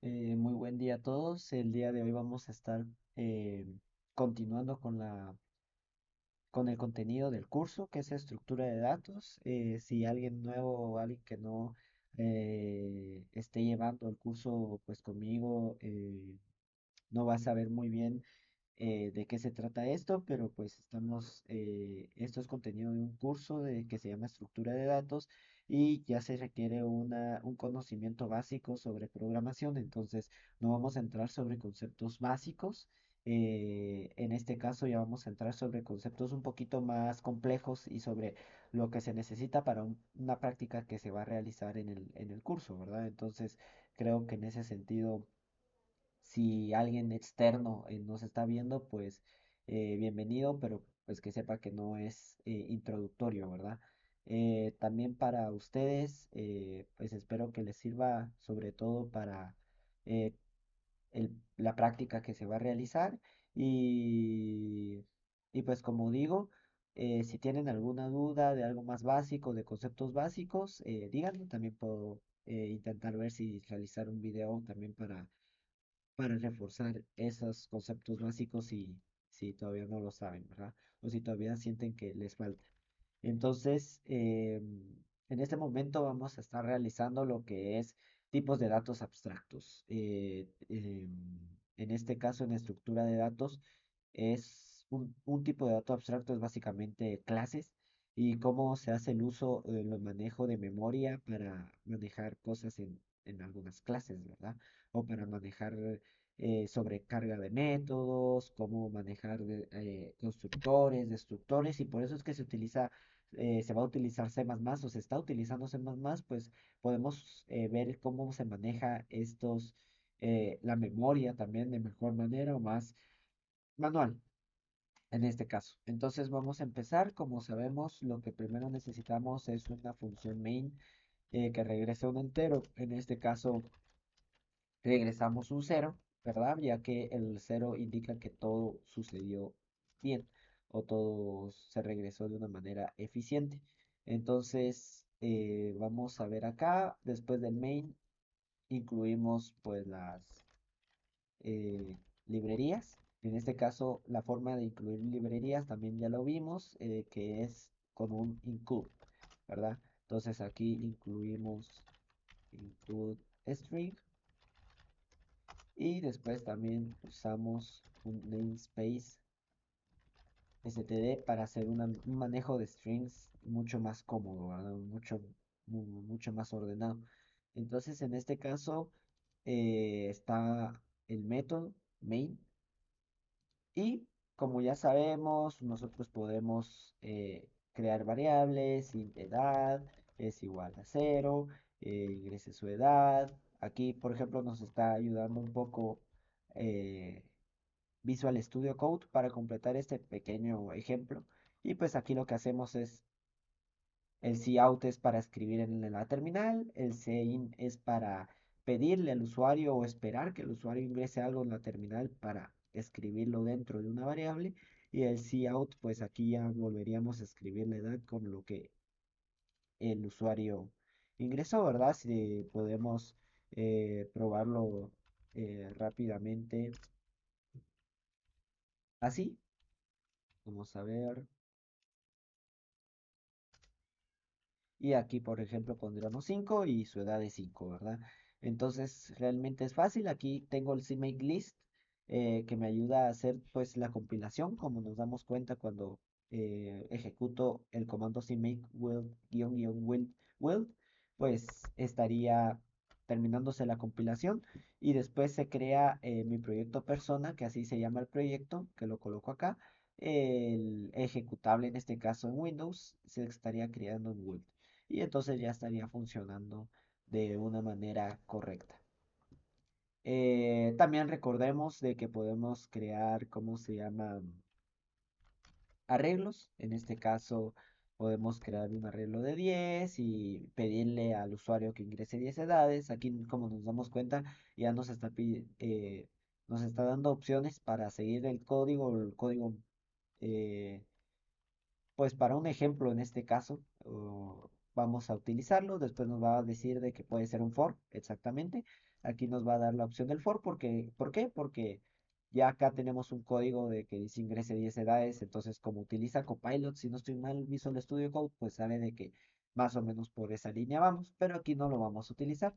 Muy buen día a todos. El día de hoy vamos a estar eh, continuando con el contenido del curso, que es estructura de datos. Si alguien nuevo o alguien que no esté llevando el curso pues conmigo, no va a saber muy bien de qué se trata esto, pero pues esto es contenido de un curso que se llama estructura de datos y ya se requiere un conocimiento básico sobre programación, entonces no vamos a entrar sobre conceptos básicos. En este caso ya vamos a entrar sobre conceptos un poquito más complejos y sobre lo que se necesita para una práctica que se va a realizar en el curso, ¿verdad? Entonces creo que en ese sentido si alguien externo nos está viendo, pues bienvenido, pero pues que sepa que no es introductorio, ¿verdad? También para ustedes, pues espero que les sirva sobre todo para eh, la práctica que se va a realizar y, y pues como digo, si tienen alguna duda de algo más básico, de conceptos básicos, díganme, también puedo intentar ver si realizar un video también para reforzar esos conceptos básicos si todavía no lo saben, ¿verdad? O si todavía sienten que les falta. Entonces, en este momento vamos a estar realizando lo que es tipos de datos abstractos. En este caso, en estructura de datos, es un tipo de dato abstracto, es básicamente clases y cómo se hace el uso, el manejo de memoria para manejar cosas en algunas clases, ¿verdad? O para manejar sobrecarga de métodos, cómo manejar constructores, destructores, y por eso es que se va a utilizar C++ o se está utilizando C++, pues podemos ver cómo se maneja la memoria también de mejor manera o más manual en este caso. Entonces vamos a empezar. Como sabemos, lo que primero necesitamos es una función main que regrese un entero. En este caso, regresamos un cero, ¿verdad? Ya que el cero indica que todo sucedió bien o todo se regresó de una manera eficiente. Entonces, vamos a ver acá, después del main, incluimos pues las eh, librerías. En este caso, la forma de incluir librerías también ya lo vimos, que es con un include, ¿verdad? Entonces aquí incluimos include string y después también usamos un namespace std para hacer un manejo de strings mucho más cómodo, ¿verdad? Mucho más ordenado. Entonces, en este caso, está el método main y como ya sabemos, nosotros podemos crear variables, int edad es igual a cero, ingrese su edad. Aquí, por ejemplo, nos está ayudando un poco eh, Visual Studio Code para completar este pequeño ejemplo. Y pues aquí lo que hacemos es el cout es para escribir en la terminal, el cin es para pedirle al usuario o esperar que el usuario ingrese algo en la terminal para escribirlo dentro de una variable. Y el cout, pues aquí ya volveríamos a escribir la edad con lo que el usuario ingresó, ¿verdad? Si podemos probarlo rápidamente así. Vamos a ver. Y aquí, por ejemplo, pondríamos 5 y su edad es 5, ¿verdad? Entonces, realmente es fácil. Aquí tengo el CMake list que me ayuda a hacer pues la compilación, como nos damos cuenta cuando ejecuto el comando CMake build, pues estaría terminándose la compilación y después se crea mi proyecto persona, que así se llama el proyecto, que lo coloco acá. El ejecutable, en este caso en Windows, se estaría creando en Word y entonces ya estaría funcionando de una manera correcta. También recordemos de que podemos crear, ¿cómo se llama? Arreglos. En este caso podemos crear un arreglo de 10 y pedirle al usuario que ingrese 10 edades. Aquí, como nos damos cuenta, ya nos está dando opciones para seguir el código, eh, pues para un ejemplo en este caso. vamos a utilizarlo, después nos va a decir de que puede ser un for, exactamente. Aquí nos va a dar la opción del for porque, ¿por qué? Porque ya acá tenemos un código de que dice ingrese 10 edades, entonces como utiliza Copilot, si no estoy mal, Visual Studio Code, pues sabe de que más o menos por esa línea vamos, pero aquí no lo vamos a utilizar.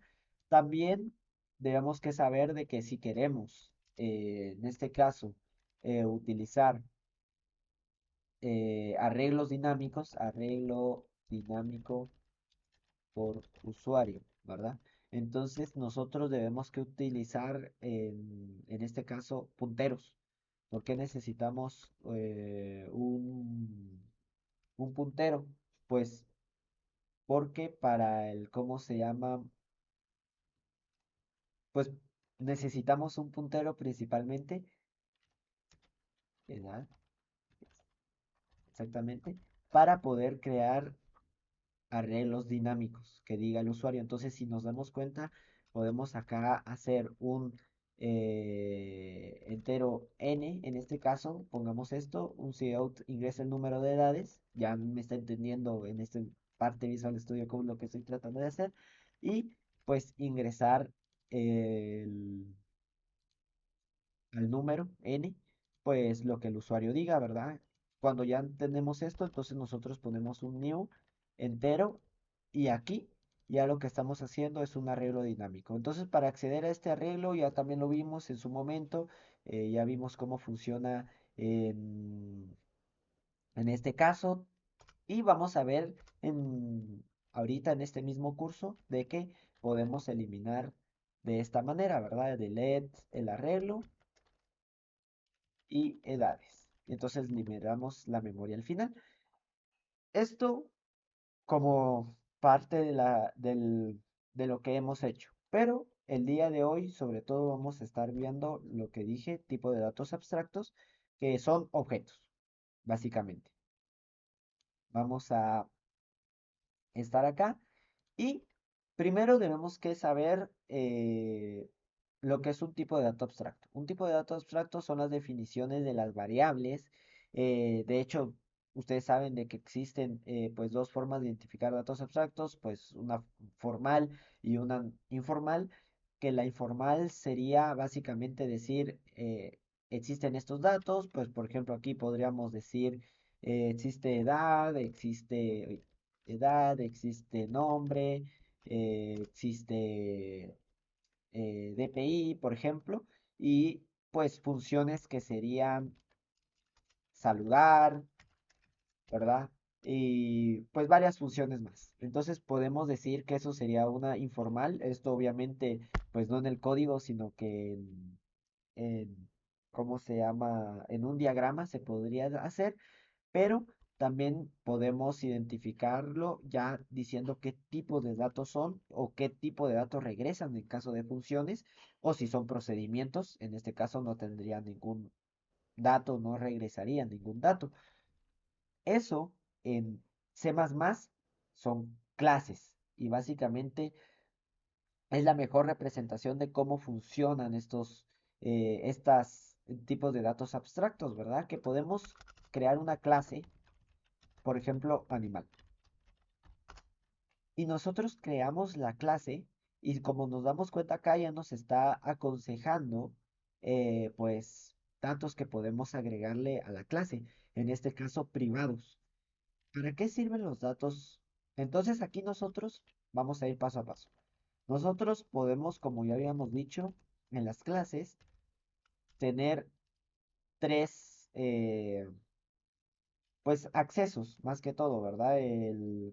También debemos que saber de que si queremos, en este caso, utilizar arreglos dinámicos, arreglo dinámico por usuario, ¿verdad? Entonces nosotros debemos que utilizar en este caso punteros. ¿Por qué necesitamos un puntero? Pues porque para el, ¿cómo se llama? Pues necesitamos un puntero principalmente, ¿verdad? Exactamente, para poder crear arreglos dinámicos que diga el usuario. Entonces, si nos damos cuenta, podemos acá hacer un entero n, en este caso, pongamos esto, un cout ingresa el número de edades, ya me está entendiendo en esta parte Visual Studio Code lo que estoy tratando de hacer, y pues ingresar el al número n, pues lo que el usuario diga, ¿verdad? Cuando ya tenemos esto, entonces nosotros ponemos un new entero y aquí ya lo que estamos haciendo es un arreglo dinámico. Entonces, para acceder a este arreglo, ya también lo vimos en su momento, ya vimos cómo funciona en este caso y vamos a ver ahorita en este mismo curso de que podemos eliminar de esta manera, ¿verdad? Delete el arreglo y edades. Entonces liberamos la memoria al final. Esto como parte de lo que hemos hecho. Pero el día de hoy, sobre todo, vamos a estar viendo lo que dije, tipo de datos abstractos, que son objetos, básicamente. Vamos a estar acá. Y primero debemos que saber lo que es un tipo de dato abstracto. Un tipo de dato abstracto son las definiciones de las variables. De hecho, ustedes saben de que existen pues dos formas de identificar datos abstractos, pues una formal y una informal, que la informal sería básicamente decir existen estos datos, pues por ejemplo aquí podríamos decir existe edad, existe nombre, existe DPI, por ejemplo, y pues funciones que serían saludar, ¿verdad? Y pues varias funciones más. Entonces podemos decir que eso sería una informal. Esto obviamente pues no en el código, sino que ¿cómo se llama? En un diagrama se podría hacer, pero también podemos identificarlo ya diciendo qué tipo de datos son o qué tipo de datos regresan en caso de funciones o si son procedimientos. En este caso no tendría ningún dato, no regresaría ningún dato. Eso en C++ son clases y básicamente es la mejor representación de cómo funcionan estos tipos de datos abstractos, ¿verdad? Que podemos crear una clase, por ejemplo, animal. Y nosotros creamos la clase y como nos damos cuenta acá ya nos está aconsejando pues datos que podemos agregarle a la clase, en este caso privados. ¿Para qué sirven los datos? Entonces aquí nosotros vamos a ir paso a paso. Nosotros podemos, como ya habíamos dicho en las clases, tener tres pues accesos, más que todo, ¿verdad?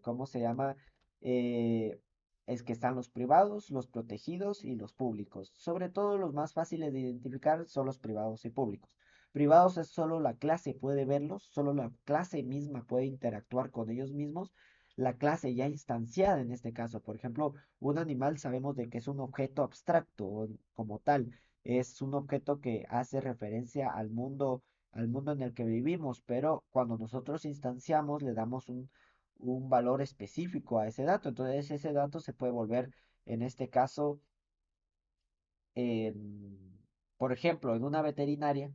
¿Cómo se llama? Eh, es que están los privados, los protegidos y los públicos. Sobre todo los más fáciles de identificar son los privados y públicos. Privados es solo la clase puede verlos, solo la clase misma puede interactuar con ellos mismos. La clase ya instanciada en este caso, por ejemplo, un animal sabemos de que es un objeto abstracto como tal, es un objeto que hace referencia al mundo en el que vivimos, pero cuando nosotros instanciamos le damos un valor específico a ese dato. Entonces ese dato se puede volver, en este caso, por ejemplo, en una veterinaria,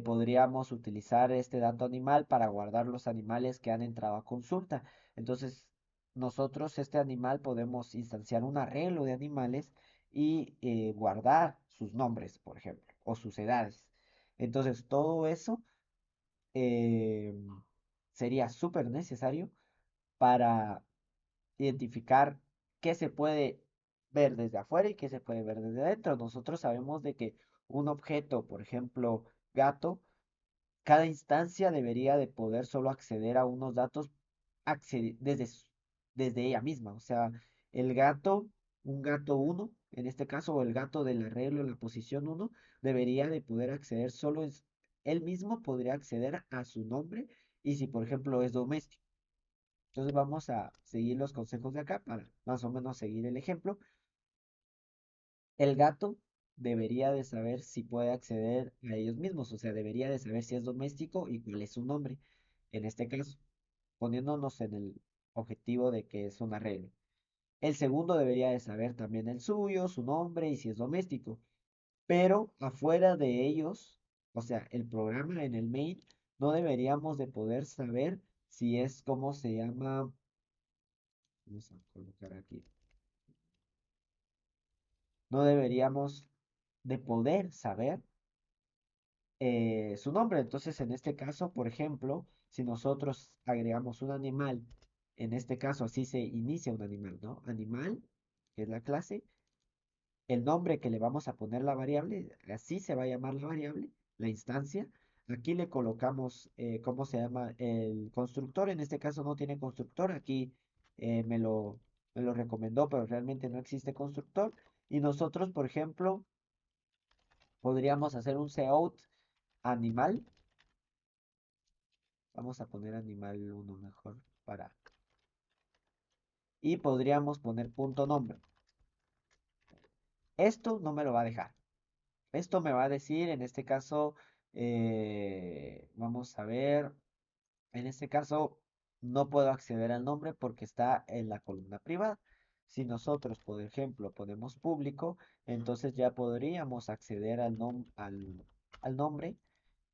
podríamos utilizar este dato animal para guardar los animales que han entrado a consulta. Entonces, nosotros este animal podemos instanciar un arreglo de animales y guardar sus nombres, por ejemplo, o sus edades. Entonces, todo eso eh, sería súper necesario para identificar qué se puede ver desde afuera y qué se puede ver desde adentro. Nosotros sabemos de que un objeto, por ejemplo, gato, cada instancia debería de poder solo acceder a unos datos desde ella misma. O sea, el gato, un gato uno en este caso, o el gato del arreglo, la posición uno debería de poder acceder él mismo podría acceder a su nombre y si, por ejemplo, es doméstico. Entonces vamos a seguir los consejos de acá para más o menos seguir el ejemplo. El gato debería de saber si puede acceder a ellos mismos, o sea, debería de saber si es doméstico y cuál es su nombre, en este caso, poniéndonos en el objetivo de que es un arreglo. El segundo debería de saber también el suyo, su nombre y si es doméstico, pero afuera de ellos, o sea, el programa en el main, no deberíamos de poder saber si es, ¿cómo se llama? Vamos a colocar aquí. No deberíamos de poder saber su nombre. Entonces, en este caso, por ejemplo, si nosotros agregamos un animal, en este caso así se inicia un animal, ¿no? Animal, que es la clase, el nombre que le vamos a poner la variable, así se va a llamar la variable, la instancia. Aquí le colocamos, ¿cómo se llama? El constructor, en este caso no tiene constructor, aquí eh, me lo, me lo recomendó, pero realmente no existe constructor. Y nosotros, por ejemplo, podríamos hacer un cout animal. Vamos a poner animal uno mejor para. Y podríamos poner punto nombre. Esto no me lo va a dejar. Esto me va a decir, en este caso, vamos a ver, en este caso no puedo acceder al nombre porque está en la columna privada. Si nosotros, por ejemplo, ponemos público, entonces ya podríamos acceder al nombre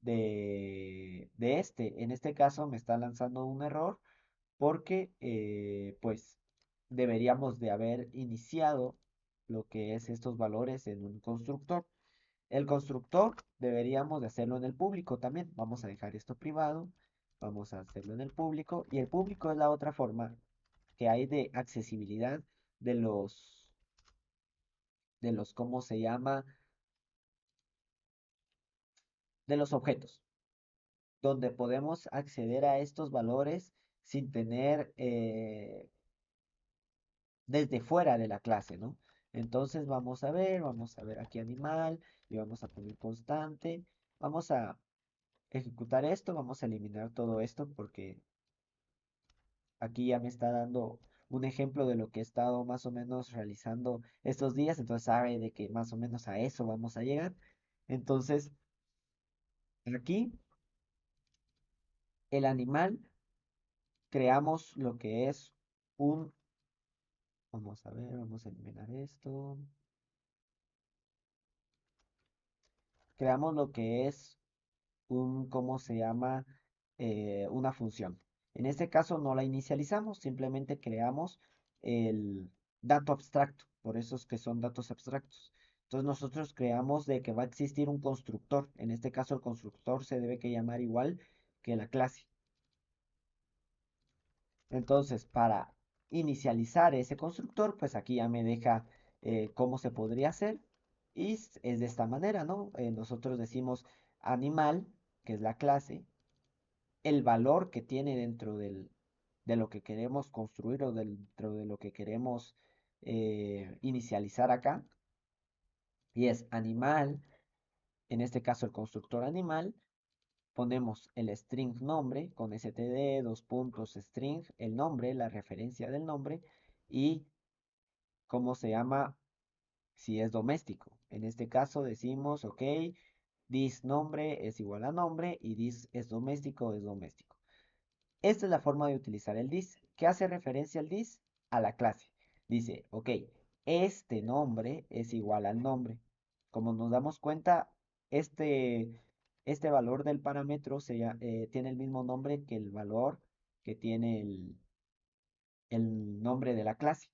de este. En este caso me está lanzando un error porque pues deberíamos de haber iniciado lo que es estos valores en un constructor. El constructor deberíamos de hacerlo en el público también. Vamos a dejar esto privado, vamos a hacerlo en el público y el público es la otra forma que hay de accesibilidad de los, ¿cómo se llama? De los objetos, donde podemos acceder a estos valores sin tener desde fuera de la clase, ¿no? Entonces vamos a ver aquí animal y vamos a poner constante. Vamos a ejecutar esto, vamos a eliminar todo esto porque aquí ya me está dando un ejemplo de lo que he estado más o menos realizando estos días, entonces sabe de que más o menos a eso vamos a llegar. Entonces, aquí el animal creamos lo que es un, vamos a ver, vamos a eliminar esto. Creamos lo que es ¿cómo se llama? Una función. En este caso no la inicializamos, simplemente creamos el dato abstracto, por eso es que son datos abstractos. Entonces nosotros creamos de que va a existir un constructor. En este caso el constructor se debe que llamar igual que la clase. Entonces para inicializar ese constructor, pues aquí ya me deja cómo se podría hacer. Y es de esta manera, ¿no? Nosotros decimos animal, que es la clase, el valor que tiene de lo que queremos construir o dentro de lo que queremos inicializar acá. Y es animal, en este caso el constructor animal. Ponemos el string nombre con std, dos puntos, string, el nombre, la referencia del nombre y cómo se llama si es doméstico. En este caso decimos, ok, this nombre es igual a nombre y this es doméstico, es doméstico. Esta es la forma de utilizar el this. ¿Qué hace referencia al this? A la clase. Dice, ok, este nombre es igual al nombre. Como nos damos cuenta, este, este valor del parámetro tiene el mismo nombre que el valor que tiene el nombre de la clase,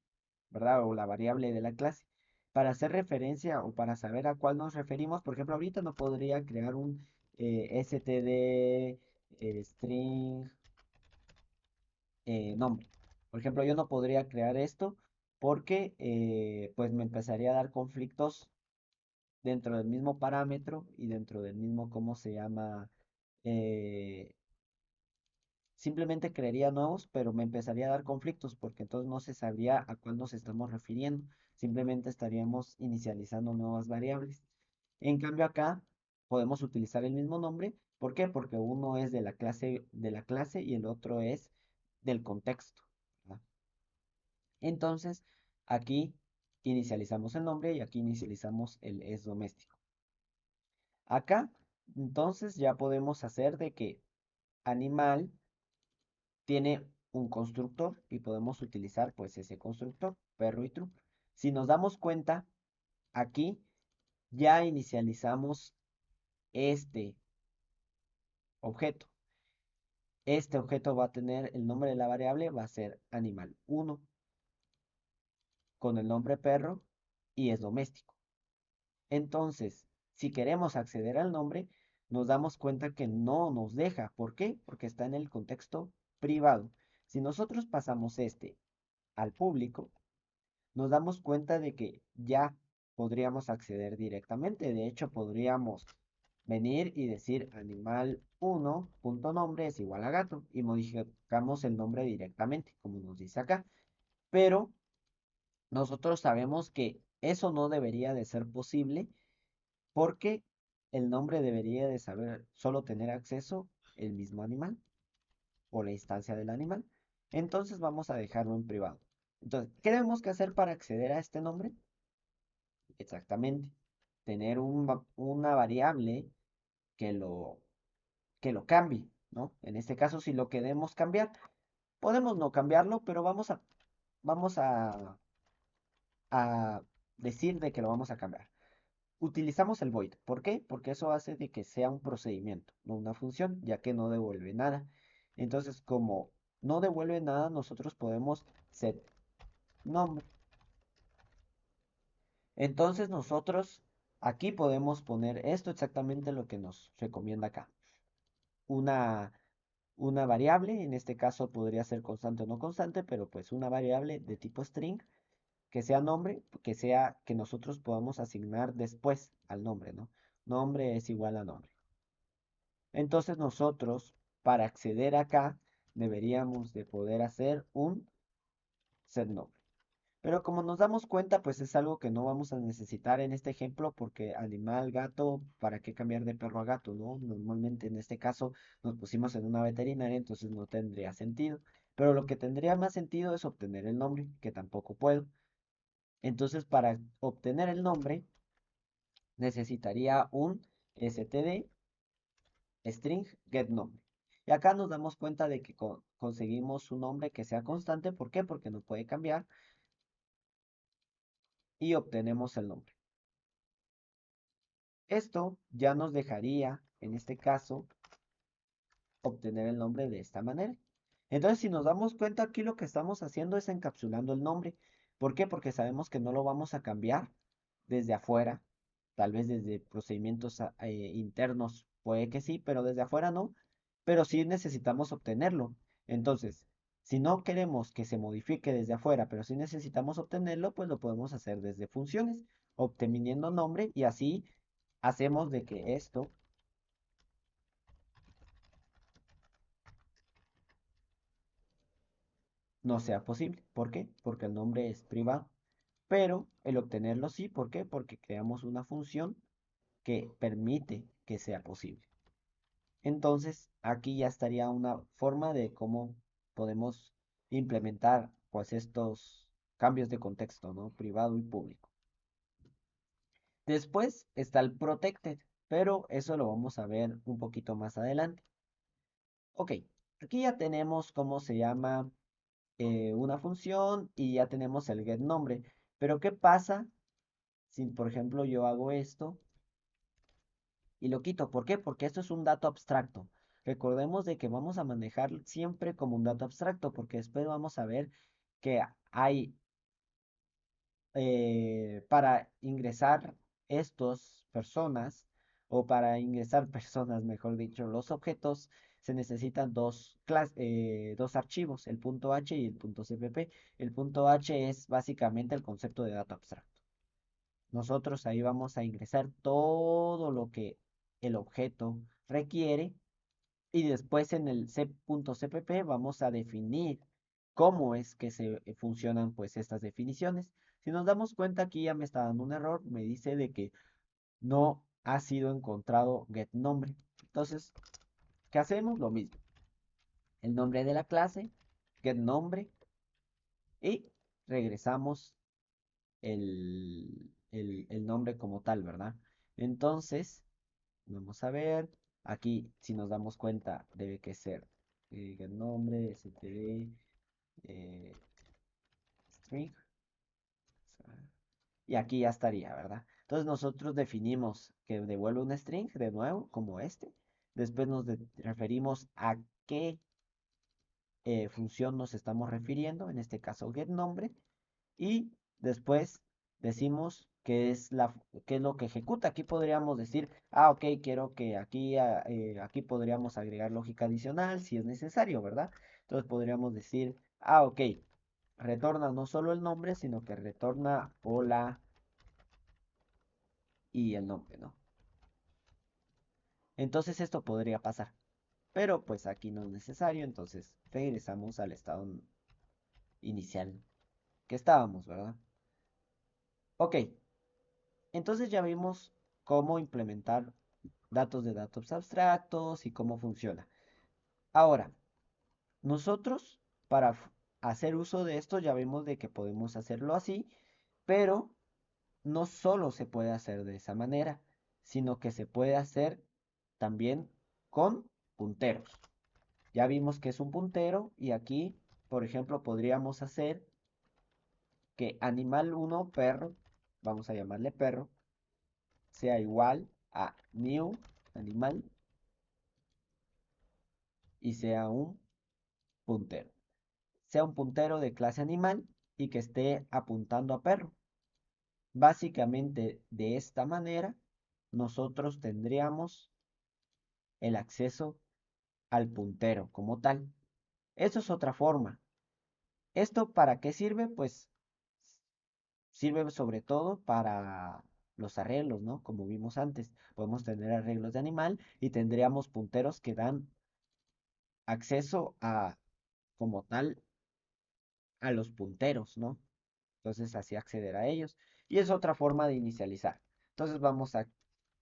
¿verdad? O la variable de la clase. Para hacer referencia o para saber a cuál nos referimos, por ejemplo, ahorita no podría crear un std string nombre. Por ejemplo, yo no podría crear esto porque pues me empezaría a dar conflictos dentro del mismo parámetro y dentro del mismo, ¿cómo se llama? Eh, Simplemente crearía nuevos, pero me empezaría a dar conflictos porque entonces no se sabría a cuál nos estamos refiriendo. Simplemente estaríamos inicializando nuevas variables. En cambio acá podemos utilizar el mismo nombre. ¿Por qué? Porque uno es de la clase y el otro es del contexto. ¿Verdad? Entonces, aquí inicializamos el nombre y aquí inicializamos el es doméstico. Acá, entonces ya podemos hacer de que animal tiene un constructor y podemos utilizar pues ese constructor, perro y true. Si nos damos cuenta, aquí ya inicializamos este objeto. Este objeto va a tener el nombre de la variable, va a ser animal 1 con el nombre perro y es doméstico. Entonces, si queremos acceder al nombre, nos damos cuenta que no nos deja. ¿Por qué? Porque está en el contexto privado. Si nosotros pasamos este al público, nos damos cuenta de que ya podríamos acceder directamente. De hecho, podríamos venir y decir animal 1.nombre es igual a gato y modificamos el nombre directamente, como nos dice acá. Pero nosotros sabemos que eso no debería de ser posible porque el nombre debería de saber solo tener acceso el mismo animal o la instancia del animal. Entonces vamos a dejarlo en privado. Entonces, ¿qué tenemos que hacer para acceder a este nombre? Exactamente. Tener una variable que que lo cambie, ¿no? En este caso, si lo queremos cambiar, podemos no cambiarlo, pero vamos a decir de que lo vamos a cambiar. Utilizamos el void. ¿Por qué? Porque eso hace de que sea un procedimiento, no una función, ya que no devuelve nada. Entonces, como no devuelve nada, nosotros podemos set nombre. Entonces nosotros aquí podemos poner esto exactamente lo que nos recomienda acá. Una, una variable, en este caso podría ser constante o no constante, pero pues una variable de tipo string que sea nombre, que sea que nosotros podamos asignar después al nombre, ¿no? Nombre es igual a nombre. Entonces nosotros, para acceder acá, deberíamos de poder hacer un setNombre. Pero como nos damos cuenta, pues es algo que no vamos a necesitar en este ejemplo porque animal, gato, ¿para qué cambiar de perro a gato, no? Normalmente en este caso nos pusimos en una veterinaria, entonces no tendría sentido. Pero lo que tendría más sentido es obtener el nombre, que tampoco puedo. Entonces para obtener el nombre necesitaría un std string getNombre. Y acá nos damos cuenta de que conseguimos un nombre que sea constante. ¿Por qué? Porque no puede cambiar y obtenemos el nombre. Esto ya nos dejaría, en este caso, obtener el nombre de esta manera. Entonces, si nos damos cuenta, aquí lo que estamos haciendo es encapsulando el nombre. ¿Por qué? Porque sabemos que no lo vamos a cambiar desde afuera, tal vez desde procedimientos internos, puede que sí, pero desde afuera no, pero sí necesitamos obtenerlo. Entonces, si no queremos que se modifique desde afuera, pero sí necesitamos obtenerlo, pues lo podemos hacer desde funciones, obteniendo nombre y así hacemos de que esto no sea posible. ¿Por qué? Porque el nombre es privado. Pero el obtenerlo sí, ¿por qué? Porque creamos una función que permite que sea posible. Entonces, aquí ya estaría una forma de cómo podemos implementar pues estos cambios de contexto, ¿no? Privado y público. Después está el protected, pero eso lo vamos a ver un poquito más adelante. Ok, aquí ya tenemos cómo se llama una función y ya tenemos el getNombre. Pero ¿qué pasa si, por ejemplo, yo hago esto y lo quito? ¿Por qué? Porque esto es un dato abstracto. Recordemos de que vamos a manejar siempre como un dato abstracto, porque después vamos a ver que hay para ingresar estos personas o para ingresar personas, mejor dicho, los objetos, se necesitan dos archivos, el punto H y el punto CPP. El punto H es básicamente el concepto de dato abstracto. Nosotros ahí vamos a ingresar todo lo que el objeto requiere y después en el C.cpp vamos a definir cómo es que se funcionan pues estas definiciones. Si nos damos cuenta aquí ya me está dando un error, me dice de que no ha sido encontrado getNombre. Entonces, ¿qué hacemos? Lo mismo. El nombre de la clase, getNombre y regresamos el nombre como tal, ¿verdad? Entonces, vamos a ver. Aquí, si nos damos getNombre debe que ser getNombre, std, eh, string. Y aquí ya estaría, ¿verdad? Entonces nosotros definimos que devuelve un string de nuevo, como este. Después nos referimos a qué función nos estamos refiriendo, en este caso getNombre. Y después decimos qué es lo que ejecuta. Aquí podríamos decir, ok, quiero que aquí podríamos agregar lógica adicional si es necesario, ¿verdad? Entonces podríamos decir, ok, retorna no solo el nombre, sino que retorna hola y el nombre, ¿no? Entonces esto podría pasar, pero pues aquí no es necesario, entonces regresamos al estado inicial que estábamos, ¿verdad? Ok, entonces ya vimos cómo implementar datos de datos abstractos y cómo funciona. Ahora, nosotros para hacer uso de esto ya vimos de que podemos hacerlo así, pero no solo se puede hacer de esa manera, sino que se puede hacer también con punteros. Ya vimos que es un puntero y aquí, por ejemplo, podríamos hacer que animal 1 perro, vamos a llamarle perro, sea igual a new animal y sea un puntero. Sea un puntero de clase animal y que esté apuntando a perro. Básicamente de esta manera nosotros tendríamos el acceso al puntero como tal. Eso es otra forma. ¿Esto para qué sirve? Pues sirve sobre todo para los arreglos, ¿no? Como vimos antes, podemos tener arreglos de animal y tendríamos punteros que dan acceso a, como tal, a los punteros, ¿no? Entonces así acceder a ellos. Y es otra forma de inicializar. Entonces vamos a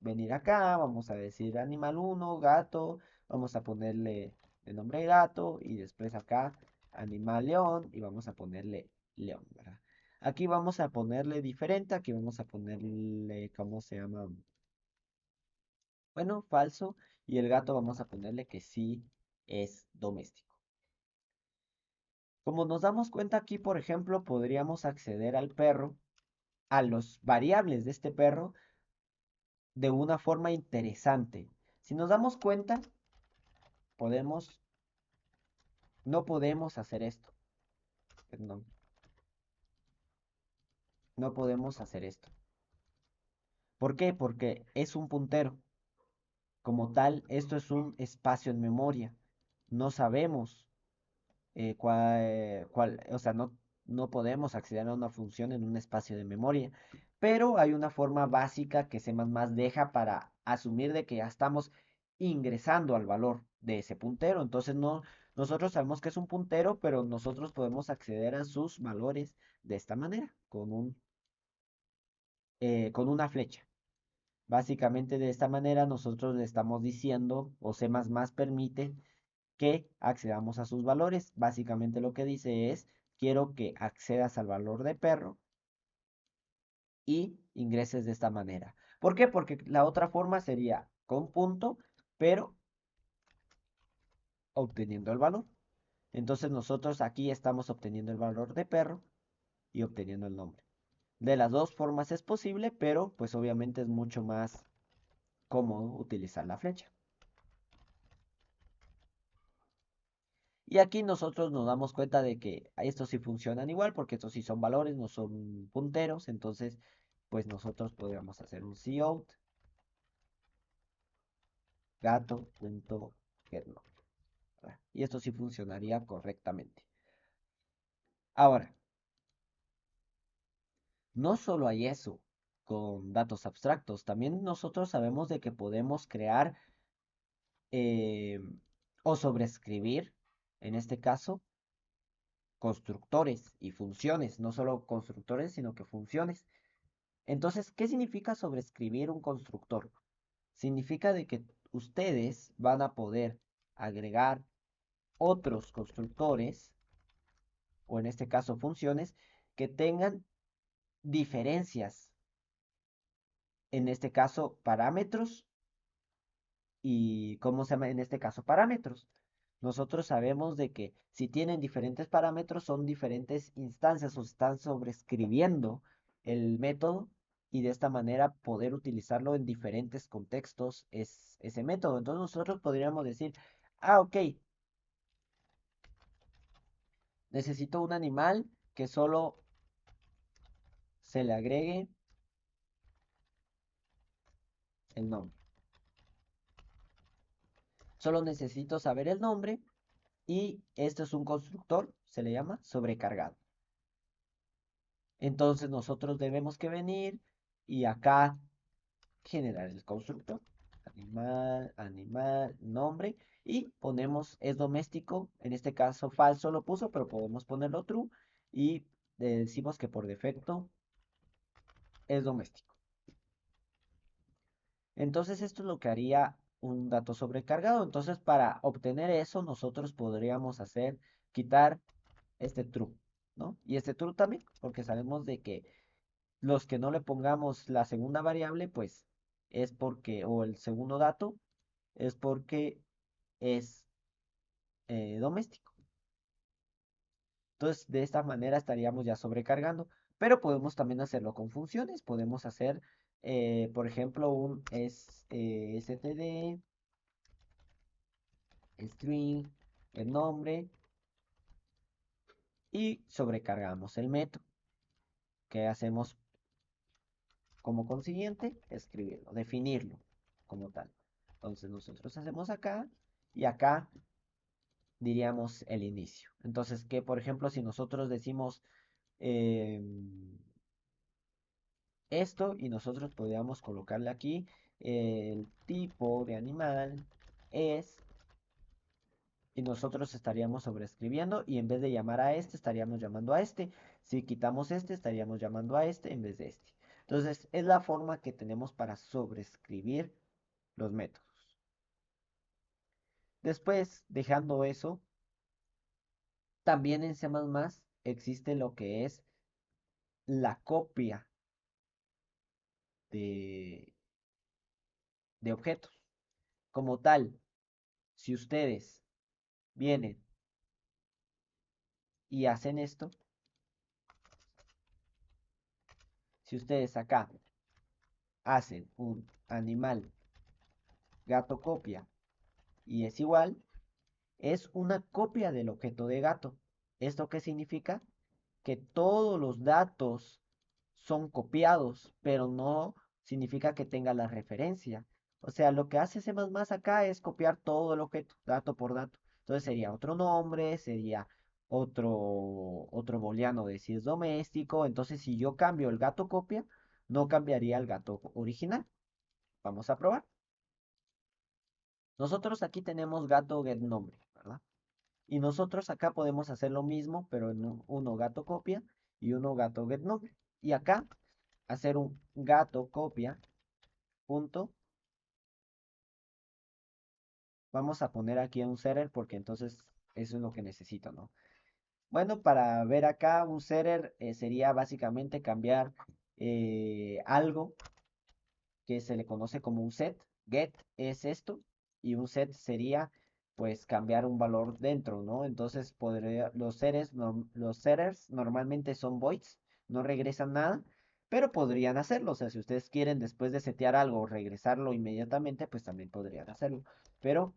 venir acá, vamos a decir animal 1, gato, vamos a ponerle el nombre gato y después acá animal león y vamos a ponerle león, ¿verdad? Aquí vamos a ponerle diferente, aquí vamos a ponerle, ¿cómo se llama? Bueno, falso. Y el gato vamos a ponerle que sí es doméstico. Como nos damos cuenta aquí, por ejemplo, podríamos acceder al perro, a los variables de este perro, de una forma interesante. Si nos damos cuenta, podemos, no podemos hacer esto. Perdón, no podemos hacer esto. ¿Por qué? Porque es un puntero. Como tal, esto es un espacio en memoria. No sabemos o sea, no podemos acceder a una función en un espacio de memoria. Pero hay una forma básica que C++ deja para asumir de que ya estamos ingresando al valor de ese puntero. Entonces nosotros sabemos que es un puntero, pero nosotros podemos acceder a sus valores de esta manera, con una flecha. Básicamente de esta manera nosotros le estamos diciendo, o C++ permite que accedamos a sus valores. Básicamente lo que dice es, quiero que accedas al valor de perro y ingreses de esta manera. ¿Por qué? Porque la otra forma sería con punto, pero obteniendo el valor. Entonces nosotros aquí estamos obteniendo el valor de perro y obteniendo el nombre. De las dos formas es posible, pero pues obviamente es mucho más cómodo utilizar la flecha. Y aquí nosotros nos damos cuenta de que estos sí funcionan igual, porque estos sí son valores, no son punteros. Entonces, pues nosotros podríamos hacer un cout gato.getNo. Y esto sí funcionaría correctamente. Ahora, no solo hay eso con datos abstractos, también nosotros sabemos de que podemos crear eh, o sobreescribir, en este caso, constructores y funciones, no solo constructores, sino que funciones. Entonces, ¿qué significa sobreescribir un constructor? Significa de que ustedes van a poder agregar otros constructores, o en este caso funciones, que tengan diferencias, en este caso parámetros y, ¿cómo se llama? En este caso parámetros. Nosotros sabemos de que si tienen diferentes parámetros son diferentes instancias o están sobrescribiendo el método y de esta manera poder utilizarlo en diferentes contextos es ese método. Entonces nosotros podríamos decir, ah, ok, necesito un animal que solo se le agregue el nombre. Solo necesito saber el nombre y esto es un constructor, se le llama sobrecargado. Entonces nosotros debemos que venir y acá generar el constructor. Animal, animal, nombre. Y ponemos es doméstico. En este caso falso lo puso, pero podemos ponerlo true. Y decimos que por defecto es doméstico. Entonces esto es lo que haría un dato sobrecargado. Entonces para obtener eso nosotros podríamos hacer, quitar este true, ¿no? Y este true también, porque sabemos de que los que no le pongamos la segunda variable, pues es porque, o el segundo dato, es porque es doméstico. Entonces, de esta manera estaríamos ya sobrecargando, pero podemos también hacerlo con funciones. Podemos hacer, por ejemplo, un std, string, el nombre, y sobrecargamos el método. ¿Qué hacemos como consiguiente? Escribirlo, definirlo como tal. Entonces nosotros hacemos acá y acá diríamos el inicio. Entonces, que por ejemplo, si nosotros decimos esto y nosotros podríamos colocarle aquí el tipo de animal es y nosotros estaríamos sobreescribiendo y en vez de llamar a este estaríamos llamando a este. Si quitamos este estaríamos llamando a este en vez de este. Entonces, es la forma que tenemos para sobreescribir los métodos. Después, dejando eso, también en C++ existe lo que es la copia de, de objetos. Como tal, si ustedes vienen y hacen esto, si ustedes acá hacen un animal gato copia y es igual, es una copia del objeto de gato. ¿Esto qué significa? Que todos los datos son copiados, pero no significa que tenga la referencia. O sea, lo que hace C++ acá es copiar todo el objeto, dato por dato. Entonces sería otro nombre, sería otro booleano de si es doméstico. Entonces, si yo cambio el gato copia, no cambiaría el gato original. Vamos a probar. Nosotros aquí tenemos gato get nombre, ¿verdad? Y nosotros acá podemos hacer lo mismo, pero en uno gato copia y uno gato get nombre. Y acá hacer un gato copia punto. Vamos a poner aquí un setter porque entonces eso es lo que necesito, ¿no? Bueno, para ver acá un setter sería básicamente cambiar algo que se le conoce como un set. Get es esto y un set sería pues cambiar un valor dentro, ¿no? Entonces los setters normalmente son voids, no regresan nada, pero podrían hacerlo. O sea, si ustedes quieren después de setear algo regresarlo inmediatamente, pues también podrían hacerlo. Pero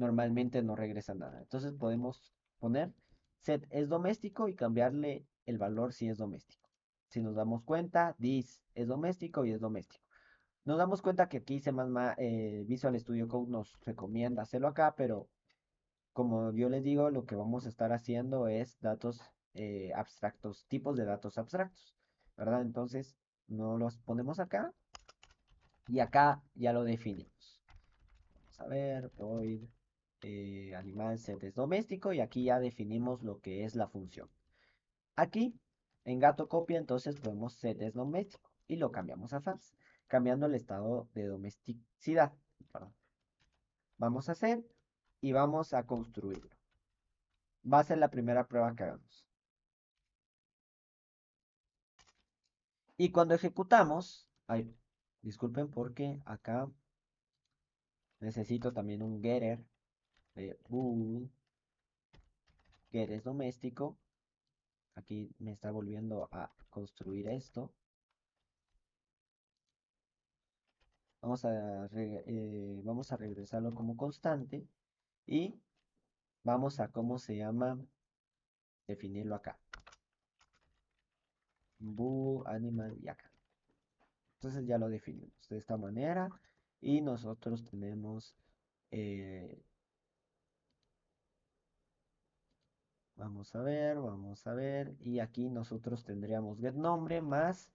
normalmente no regresa nada. Entonces podemos poner set es doméstico y cambiarle el valor si es doméstico. Si nos damos cuenta, this es doméstico y es doméstico. Nos damos cuenta que aquí Visual Studio Code nos recomienda hacerlo acá, pero como yo les digo, lo que vamos a estar haciendo es datos abstractos, tipos de datos abstractos, ¿verdad? Entonces, no los ponemos acá y acá ya lo definimos. Vamos a ver, void animal set es doméstico y aquí ya definimos lo que es la función. Aquí, en gato copia, entonces podemos set es doméstico y lo cambiamos a false, cambiando el estado de domesticidad. Perdón. Vamos a hacer y vamos a construirlo. Va a ser la primera prueba que hagamos. Y cuando ejecutamos, ay, disculpen porque acá necesito también un getter de bool, get es doméstico. Aquí me está volviendo a construir esto. Vamos a regresarlo como constante y vamos a, ¿cómo se llama? Definirlo acá. Bool, animal y acá. Entonces ya lo definimos de esta manera y nosotros tenemos, eh, vamos a ver, y aquí nosotros tendríamos get nombre más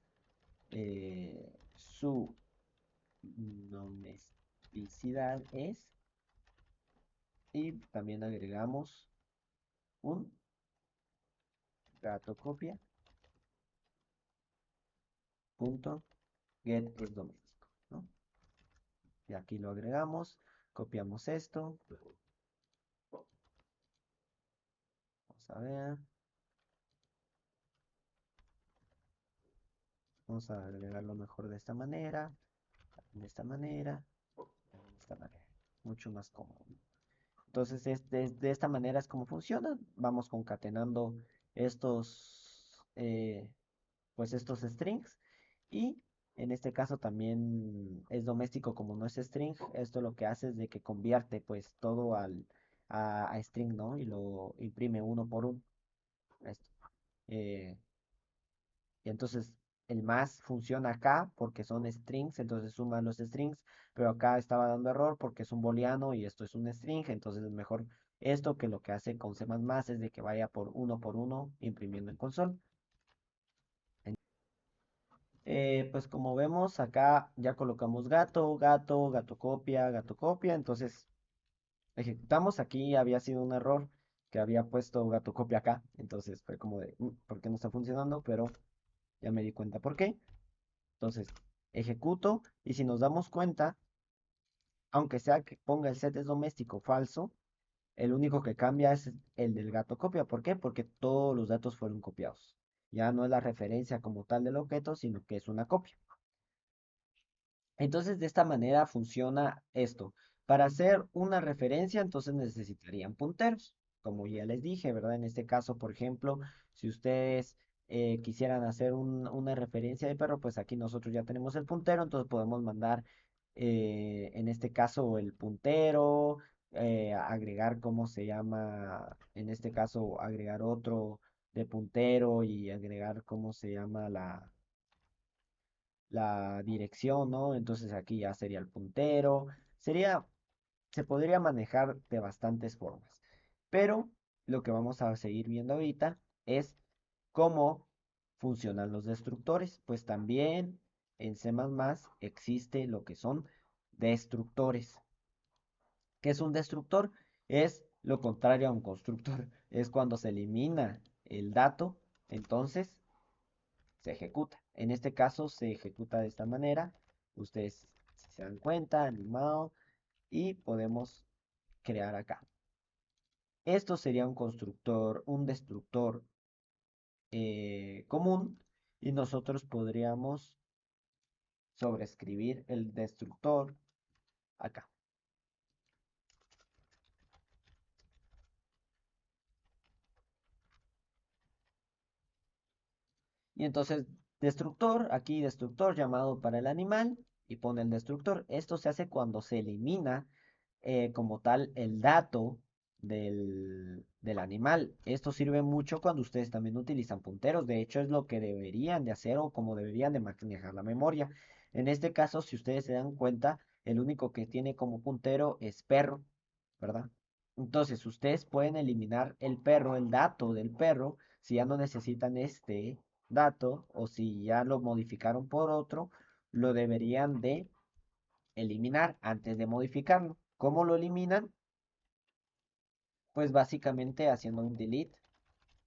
su domesticidad es, y también agregamos un gato copia punto get es doméstico, ¿no? Y aquí lo agregamos, copiamos esto, vamos a ver, vamos a agregarlo mejor de esta manera, de esta manera, de esta manera, mucho más cómodo. Entonces, de esta manera es como funciona. Vamos concatenando estos, pues estos strings. Y en este caso también es doméstico como no es string. Esto lo que hace es de que convierte pues todo a string, ¿no? Y lo imprime uno por uno. Esto. Eh, y entonces el más funciona acá porque son strings, entonces suman los strings, pero acá estaba dando error porque es un booleano y esto es un string, entonces es mejor esto que lo que hace con C++ es de que vaya por uno imprimiendo en console. Pues como vemos acá ya colocamos gato copia, entonces ejecutamos aquí, había sido un error que había puesto gato copia acá, entonces fue como de, ¿por qué no está funcionando? Pero ya me di cuenta por qué. Entonces, ejecuto y si nos damos cuenta, aunque sea que ponga el set es doméstico falso, el único que cambia es el del gato copia. ¿Por qué? Porque todos los datos fueron copiados. Ya no es la referencia como tal del objeto, sino que es una copia. Entonces, de esta manera funciona esto. Para hacer una referencia, entonces necesitarían punteros, como ya les dije, ¿verdad? En este caso, por ejemplo, si ustedes quisieran hacer una referencia de perro, pues aquí nosotros ya tenemos el puntero, entonces podemos mandar, en este caso, el puntero, agregar, ¿cómo se llama? En este caso, agregar otro de puntero y agregar, ¿cómo se llama? La dirección, ¿no? Entonces aquí ya sería el puntero. Se podría manejar de bastantes formas. Pero lo que vamos a seguir viendo ahorita es cómo funcionan los destructores. Pues también en C++ existe lo que son destructores. ¿Qué es un destructor? Es lo contrario a un constructor. Es cuando se elimina el dato, entonces se ejecuta. En este caso se ejecuta de esta manera. Ustedes si se dan cuenta, animado, y podemos crear acá. Esto sería un constructor, un destructor común y nosotros podríamos sobreescribir el destructor acá. Y entonces destructor, aquí destructor llamado para el animal y pone el destructor. Esto se hace cuando se elimina como tal el dato del animal. Esto sirve mucho cuando ustedes también utilizan punteros. De hecho, es lo que deberían de hacer o como deberían de manejar la memoria. En este caso, si ustedes se dan cuenta, el único que tiene como puntero es perro, ¿verdad? Entonces, ustedes pueden eliminar el perro, el dato del perro, si ya no necesitan este dato o si ya lo modificaron por otro, lo deberían de eliminar antes de modificarlo. ¿Cómo lo eliminan? Pues básicamente haciendo un delete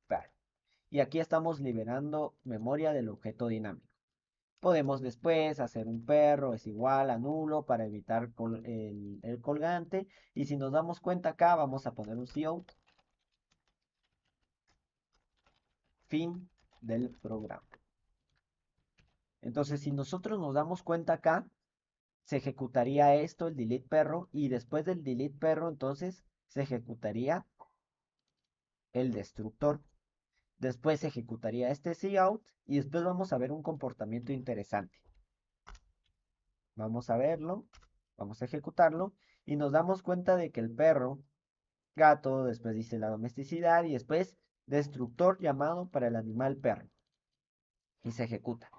pair. Y aquí estamos liberando memoria del objeto dinámico. Podemos después hacer un perro es igual a nulo para evitar el colgante. Y si nos damos cuenta acá, vamos a poner un cout fin del programa. Entonces, si nosotros nos damos cuenta acá, se ejecutaría esto, el delete perro, y después del delete perro, entonces se ejecutaría el destructor. Después se ejecutaría este cout y después vamos a ver un comportamiento interesante. Vamos a verlo, vamos a ejecutarlo y nos damos cuenta de que el perro, gato, después dice la domesticidad y después destructor llamado para el animal perro. Y se ejecuta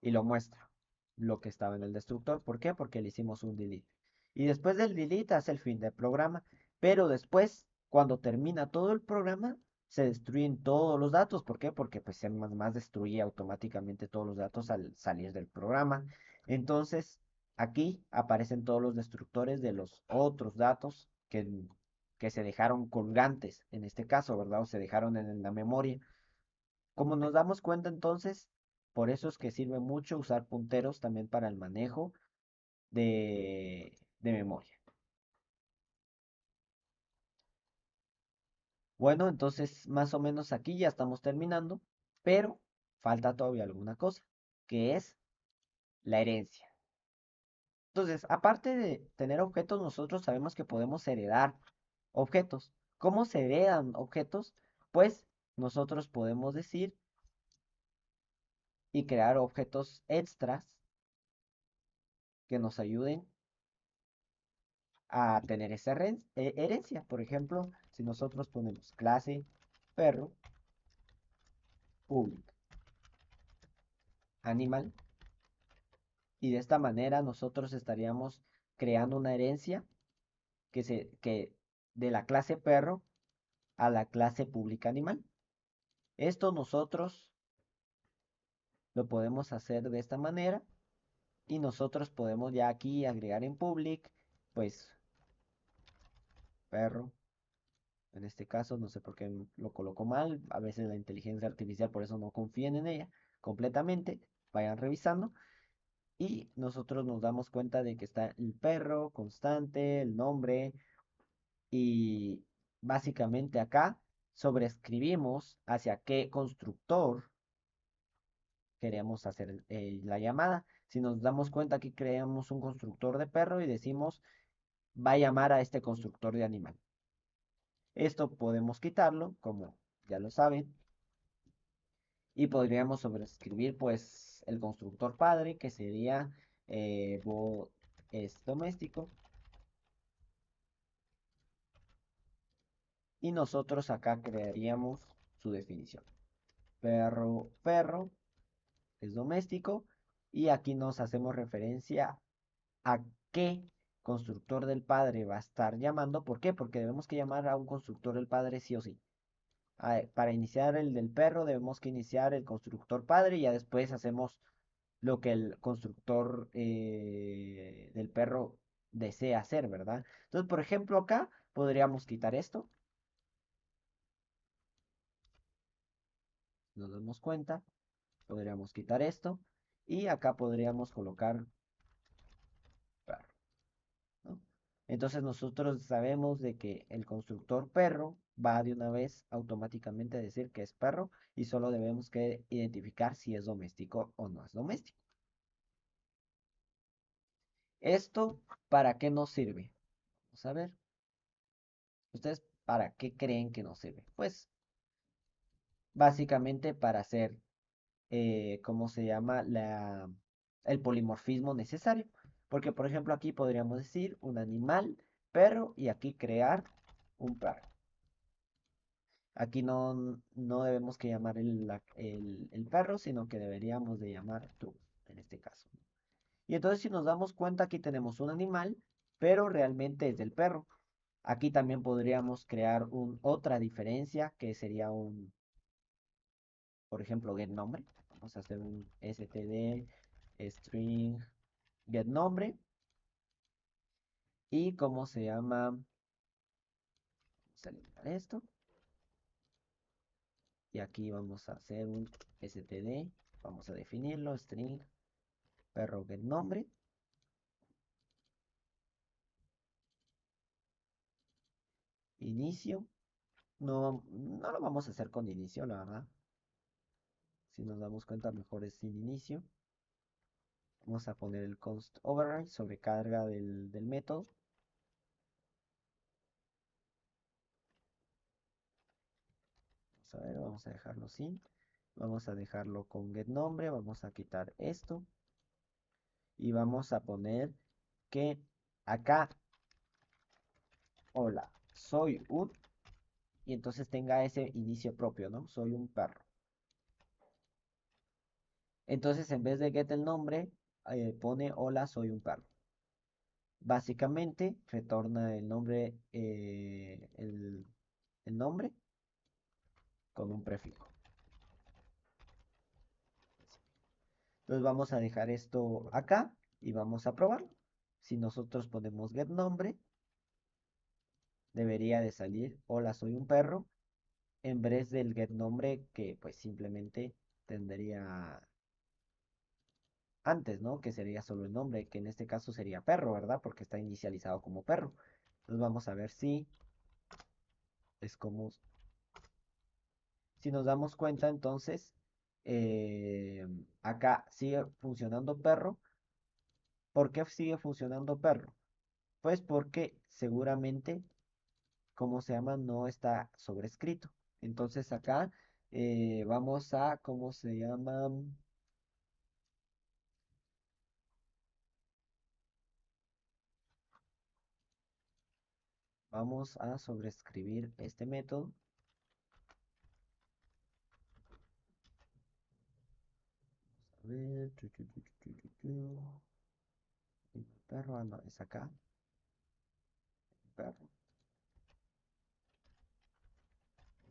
y lo muestra lo que estaba en el destructor. ¿Por qué? Porque le hicimos un delete. Y después del delete hace el fin del programa. Pero después, cuando termina todo el programa, se destruyen todos los datos. ¿Por qué? Porque pues C++ destruye automáticamente todos los datos al salir del programa. Entonces, aquí aparecen todos los destructores de los otros datos que se dejaron colgantes, en este caso, ¿verdad? O se dejaron en la memoria. Como nos damos cuenta entonces, por eso es que sirve mucho usar punteros también para el manejo de memoria. Bueno, entonces más o menos aquí ya estamos terminando, pero falta todavía alguna cosa, que es la herencia. Entonces, aparte de tener objetos, nosotros sabemos que podemos heredar objetos. ¿Cómo se heredan objetos? Pues nosotros podemos decir y crear objetos extras que nos ayuden a tener esa herencia. Por ejemplo, si nosotros ponemos clase perro, public, animal, y de esta manera nosotros estaríamos creando una herencia que de la clase perro a la clase pública animal. Esto nosotros lo podemos hacer de esta manera y nosotros podemos ya aquí agregar en public, pues perro. En este caso, no sé por qué lo coloco mal. A veces la inteligencia artificial, por eso no confíen en ella completamente. Vayan revisando. Y nosotros nos damos cuenta de que está el perro, constante, el nombre. Y básicamente acá sobreescribimos hacia qué constructor queremos hacer la llamada. Si nos damos cuenta que creamos un constructor de perro y decimos va a llamar a este constructor de animal. Esto podemos quitarlo, como ya lo saben, y podríamos sobreescribir pues el constructor padre, que sería es doméstico, y nosotros acá crearíamos su definición. Perro, perro es doméstico, y aquí nos hacemos referencia a qué constructor del padre va a estar llamando. ¿Por qué? Porque debemos que llamar a un constructor del padre sí o sí. Para iniciar el del perro debemos que iniciar el constructor padre y ya después hacemos lo que el constructor del perro desea hacer, ¿verdad? Entonces, por ejemplo, acá podríamos quitar esto, nos damos cuenta, podríamos quitar esto y acá podríamos colocar perro, ¿no? Entonces nosotros sabemos de que el constructor perro va de una vez automáticamente a decir que es perro y solo debemos que identificar si es doméstico o no es doméstico. ¿Esto para qué nos sirve? Vamos a ver. ¿Ustedes para qué creen que nos sirve? Pues básicamente para hacer, ¿cómo se llama? El polimorfismo necesario. Porque, por ejemplo, aquí podríamos decir un animal perro y aquí crear un perro. Aquí no debemos que llamar el perro, sino que deberíamos de llamar tú, en este caso. Y entonces si nos damos cuenta, aquí tenemos un animal, pero realmente es del perro. Aquí también podríamos crear otra diferencia, que sería por ejemplo, getNombre. Vamos a hacer un std string getNombre. Y cómo se llama, vamos a eliminar esto. Y aquí vamos a hacer un std, vamos a definirlo, string perro getNombre. Inicio. No lo vamos a hacer con inicio, la verdad. Si nos damos cuenta, mejor es sin inicio. Vamos a poner el const override, sobrecarga del método. Vamos a ver, vamos a dejarlo sin. Vamos a dejarlo con getNombre. Vamos a quitar esto. Y vamos a poner que acá, hola, soy un. Y entonces tenga ese inicio propio, ¿no? Soy un perro. Entonces en vez de get el nombre, pone hola, soy un perro. Básicamente retorna el nombre, el nombre con un prefijo. Entonces vamos a dejar esto acá y vamos a probarlo. Si nosotros ponemos get nombre, debería de salir hola soy un perro en vez del get nombre que pues simplemente tendría antes, ¿no? Que sería solo el nombre, que en este caso sería perro, ¿verdad? Porque está inicializado como perro. Entonces vamos a ver si es como si nos damos cuenta, entonces, acá sigue funcionando perro. ¿Por qué sigue funcionando perro? Pues porque seguramente, como se llama, no está sobrescrito. Entonces acá vamos a, ¿cómo se llama? Vamos a sobrescribir este método. A ver, el perro, no, es acá. El perro,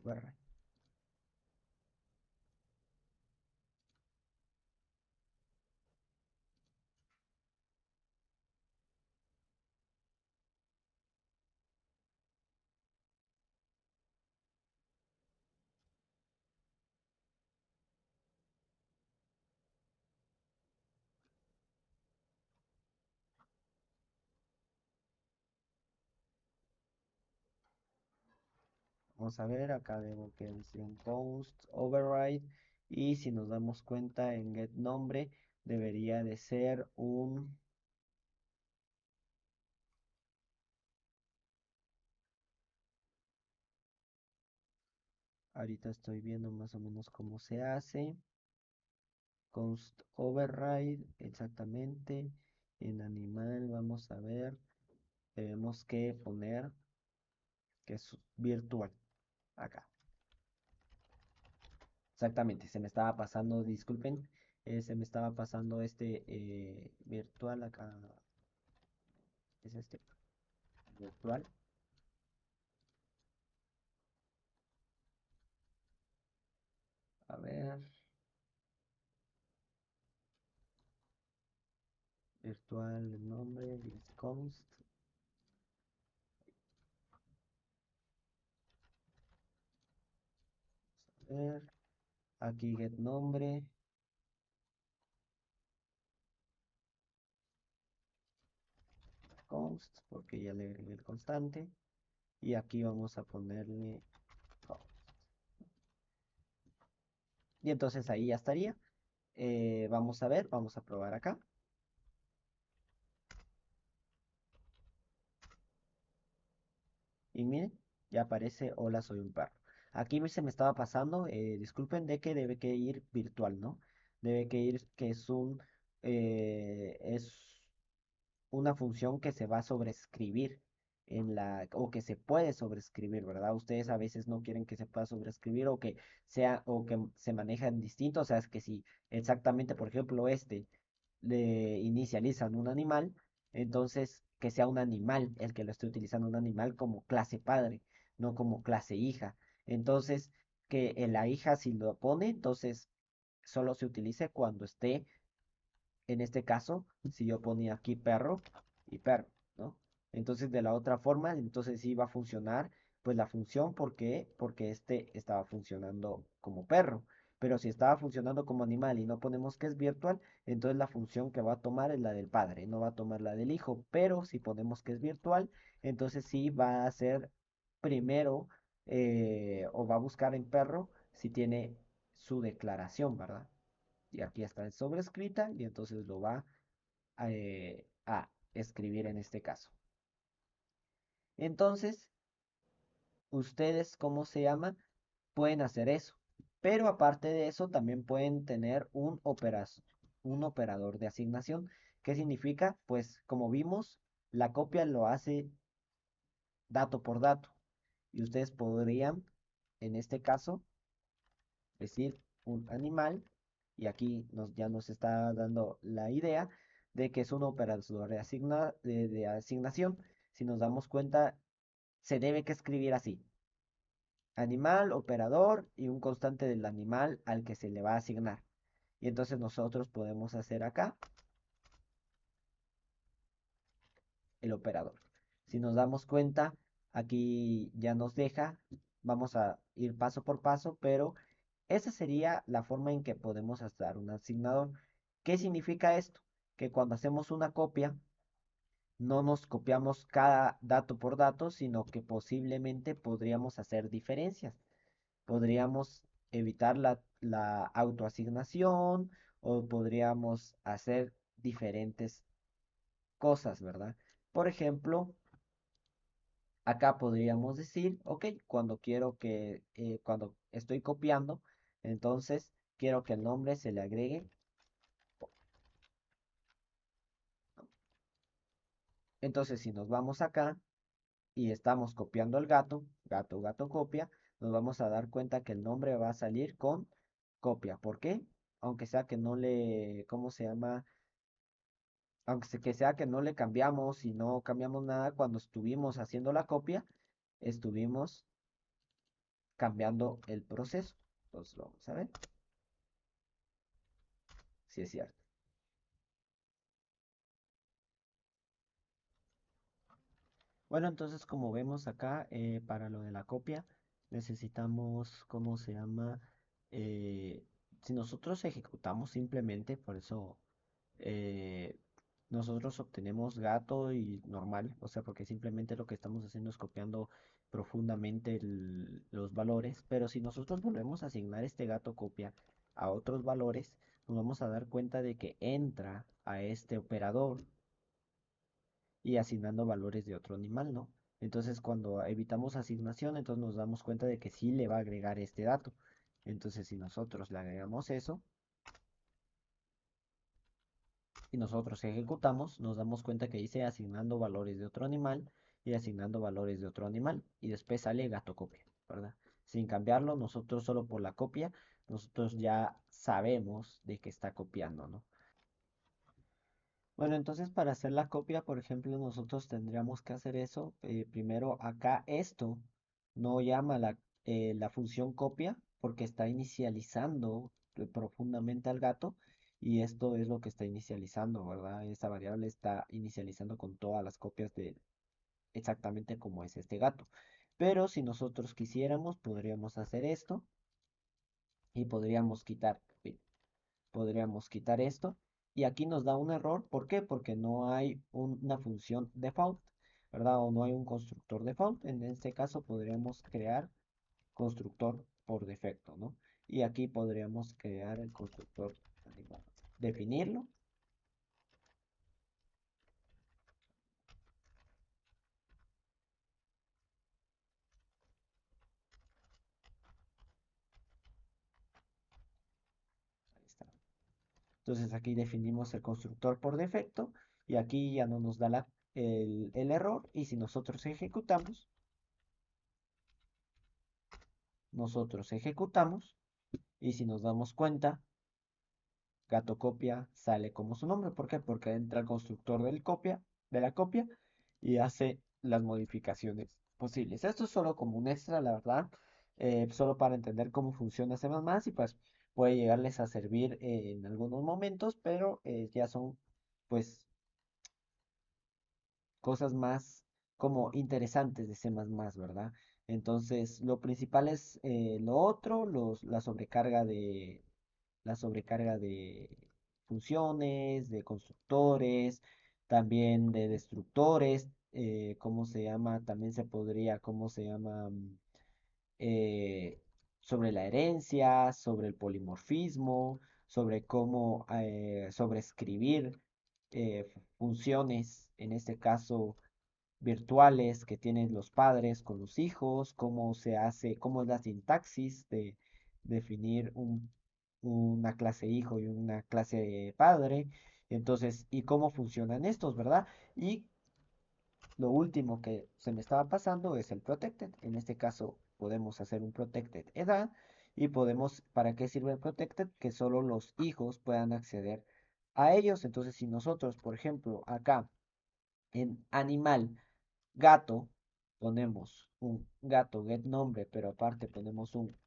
perro. Vamos a ver, acá debo que decir un const override y si nos damos cuenta en get nombre debería de ser un, ahorita estoy viendo más o menos cómo se hace, const override exactamente, en animal vamos a ver, tenemos que poner que es virtual acá. Exactamente, se me estaba pasando, disculpen, se me estaba pasando este virtual acá, es este virtual. A ver, virtual el nombre, const. A ver, aquí get nombre, const, porque ya le agregué el constante. Y aquí vamos a ponerle const. Y entonces ahí ya estaría. Vamos a ver, vamos a probar acá. Y miren, ya aparece hola, soy un perro. Aquí se me estaba pasando, disculpen, de que debe que ir virtual, ¿no? Debe que ir que es una función que se va a sobreescribir. o que se puede sobreescribir, ¿verdad? Ustedes a veces no quieren que se pueda sobreescribir o que se manejan distintos, o sea, es que si exactamente, por ejemplo, le inicializan un animal, entonces que sea un animal el que lo esté utilizando, un animal como clase padre, no como clase hija. Entonces, que en la hija si lo pone, entonces solo se utilice cuando esté, en este caso, si yo ponía aquí perro y perro, ¿no? Entonces, de la otra forma, entonces sí va a funcionar, pues la función, ¿por qué? Porque este estaba funcionando como perro. Pero si estaba funcionando como animal y no ponemos que es virtual, entonces la función que va a tomar es la del padre, no va a tomar la del hijo. Pero si ponemos que es virtual, entonces sí va a ser primero o va a buscar en perro si tiene su declaración, ¿verdad? Y aquí está sobrescrita y entonces lo va a escribir en este caso. Entonces, ustedes, ¿cómo se llama? Pueden hacer eso. Pero aparte de eso, también pueden tener un operador de asignación. ¿Qué significa? Pues como vimos, la copia lo hace dato por dato. Y ustedes podrían, en este caso, decir un animal, y aquí ya nos está dando la idea de que es un operador de asignación. Si nos damos cuenta, se debe que escribir así. Animal, operador y un constante del animal al que se le va a asignar. Y entonces nosotros podemos hacer acá el operador. Si nos damos cuenta, aquí ya nos deja, vamos a ir paso por paso, pero esa sería la forma en que podemos hacer un asignador. ¿Qué significa esto? Que cuando hacemos una copia, no nos copiamos cada dato por dato, sino que posiblemente podríamos hacer diferencias. Podríamos evitar la autoasignación o podríamos hacer diferentes cosas, ¿verdad? Por ejemplo, acá podríamos decir, ok, cuando estoy copiando, entonces quiero que el nombre se le agregue. Entonces, si nos vamos acá y estamos copiando el gato, gato, gato copia, nos vamos a dar cuenta que el nombre va a salir con copia. ¿Por qué? Aunque sea que no le, ¿cómo se llama? Que sea que no le cambiamos y no cambiamos nada cuando estuvimos haciendo la copia, estuvimos cambiando el proceso. Entonces, vamos a ver si es cierto. Bueno, entonces como vemos acá, para lo de la copia, necesitamos, ¿cómo se llama? Eh, si nosotros ejecutamos simplemente, por eso eh, nosotros obtenemos gato y normal, o sea, porque simplemente lo que estamos haciendo es copiando profundamente los valores, pero si nosotros volvemos a asignar este gato copia a otros valores, nos vamos a dar cuenta de que entra a este operador y asignando valores de otro animal, ¿no? Entonces, cuando evitamos asignación, entonces nos damos cuenta de que sí le va a agregar este dato. Entonces, si nosotros le agregamos eso y nosotros ejecutamos, nos damos cuenta que dice asignando valores de otro animal y asignando valores de otro animal. Y después sale gato copia, ¿verdad? Sin cambiarlo, nosotros solo por la copia, nosotros ya sabemos de que está copiando, ¿no? Bueno, entonces para hacer la copia, por ejemplo, nosotros tendríamos que hacer eso. Primero, acá esto no llama la función copia porque está inicializando profundamente al gato y esto es lo que está inicializando, ¿verdad? Esta variable está inicializando con todas las copias de exactamente como es este gato. Pero si nosotros quisiéramos, podríamos hacer esto y podríamos quitar esto. Y aquí nos da un error. ¿Por qué? Porque no hay una función default, ¿verdad? O no hay un constructor default. En este caso podríamos crear constructor por defecto, ¿no? Y aquí podríamos crear el constructor animal. Definirlo. Ahí está. Entonces aquí definimos el constructor por defecto y aquí ya no nos da el error y si nosotros ejecutamos y si nos damos cuenta, gato copia sale como su nombre. ¿Por qué? Porque entra el constructor de la copia y hace las modificaciones posibles. Esto es solo como un extra, la verdad, solo para entender cómo funciona C++ y pues puede llegarles a servir en algunos momentos, pero ya son pues cosas más como interesantes de C++, ¿verdad? Entonces, lo principal es lo otro, la sobrecarga de funciones, de constructores, también de destructores, ¿cómo se llama? También se podría, ¿cómo se llama? eh, Sobre la herencia, sobre el polimorfismo, sobre cómo sobreescribir funciones, en este caso virtuales que tienen los padres con los hijos, cómo se hace, cómo es la sintaxis de definir una clase hijo y una clase padre, entonces, y cómo funcionan estos, ¿verdad? Y lo último que se me estaba pasando es el protected. En este caso podemos hacer un protected edad y podemos, ¿para qué sirve el protected? Que solo los hijos puedan acceder a ellos. Entonces, si nosotros, por ejemplo, acá en animal gato ponemos un gato get nombre, pero aparte ponemos un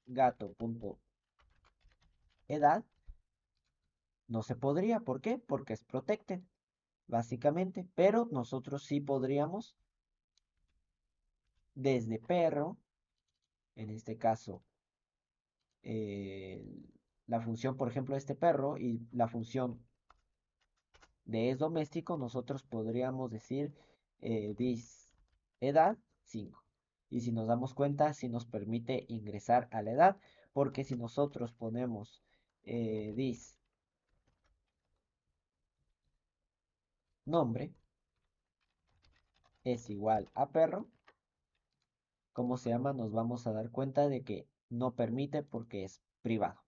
gato.edad, no se podría. ¿Por qué? Porque es protected, básicamente. Pero nosotros sí podríamos desde perro, en este caso, eh, la función, por ejemplo, de este perro y la función de es doméstico, nosotros podríamos decir this edad 5. Y si nos damos cuenta, si nos permite ingresar a la edad, porque si nosotros ponemos this nombre es igual a perro, ¿cómo se llama? Nos vamos a dar cuenta de que no permite porque es privado.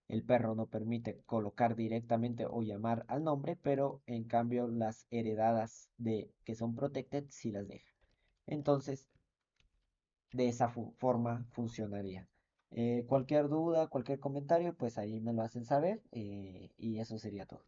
El perro no permite colocar directamente o llamar al nombre, pero en cambio las heredadas de que son protected sí las deja. Entonces, de esa forma funcionaría. Cualquier duda, cualquier comentario, pues ahí me lo hacen saber y eso sería todo.